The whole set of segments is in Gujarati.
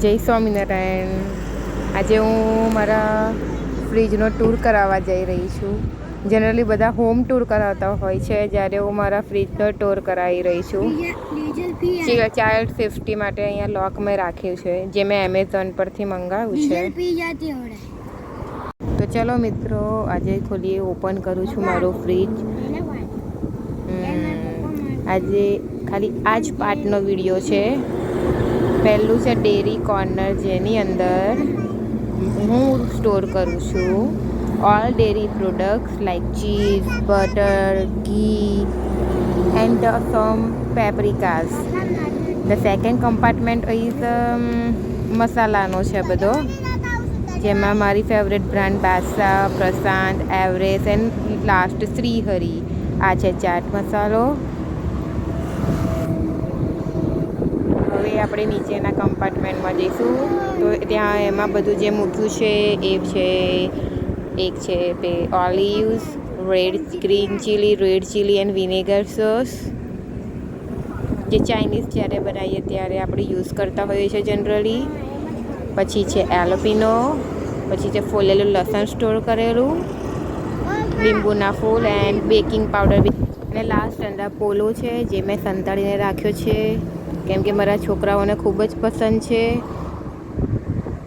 જય સ્વામિનારાયણ। આજે હું મારા ફ્રીજનો ટૂર કરાવવા જઈ રહી છું। જનરલી બધા હોમ ટૂર કરાવતા હોય છે, જ્યારે હું મારા ફ્રીજનો ટૂર કરાવી રહી છું। ચાઇલ્ડ સેફ્ટી માટે અહીંયા લોક મેં રાખ્યું છે, જે મેં એમેઝોન પરથી મંગાવ્યું છે। તો ચલો મિત્રો, આજે ખોલીએ, ઓપન કરું છું મારું ફ્રીજ। આજે ખાલી આ જ પાર્ટનો વિડીયો છે। પહેલું છે ડેરી કોર્નર, જેની અંદર હું સ્ટોર કરું છું all dairy products like cheese, butter, ghee and some paprikas. The second compartment is મસાલાનો છે બધો, જેમાં મારી favourite brand Badshah, Prashant, Everest and last Shrihari. આ છે ચાટ મસાલો। હવે આપણે નીચેના કમ્પાર્ટમેન્ટમાં જઈશું, તો ત્યાં એમાં બધું જે મૂક્યું છે એ છે, એક છે olives, green chilli, red chilli and vinegar sauce, જે ચાઇનીઝ જ્યારે બનાવીએ ત્યારે આપણે યુઝ કરતા હોઈએ છીએ જનરલી। પછી છે એલોપીનો, પછી છે ફોલેલું લસણ સ્ટોર કરેલું, લીંબુના ફૂલ એન્ડ બેકિંગ પાવડર, અને લાસ્ટ અંદર પોલો છે, જે મેં સંતાડીને રાખ્યો છે કેમ કે મારા છોકરાઓને ખૂબ જ પસંદ છે।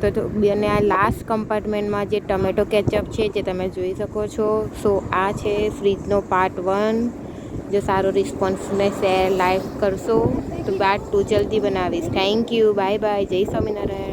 તો અને આ લાસ્ટ કમ્પાર્ટમેન્ટમાં જે ટમેટો કેચઅપ છે, જે તમે જોઈ શકો છો। સો આ છે ફ્રીજનો પાર્ટ 1। જો સારો રિસ્પોન્સને શેર લાઈક કરશો તો પાર્ટ 2 જલ્દી બનાવીશ। થેન્ક યુ, બાય બાય, જય સ્વામિનારાયણ।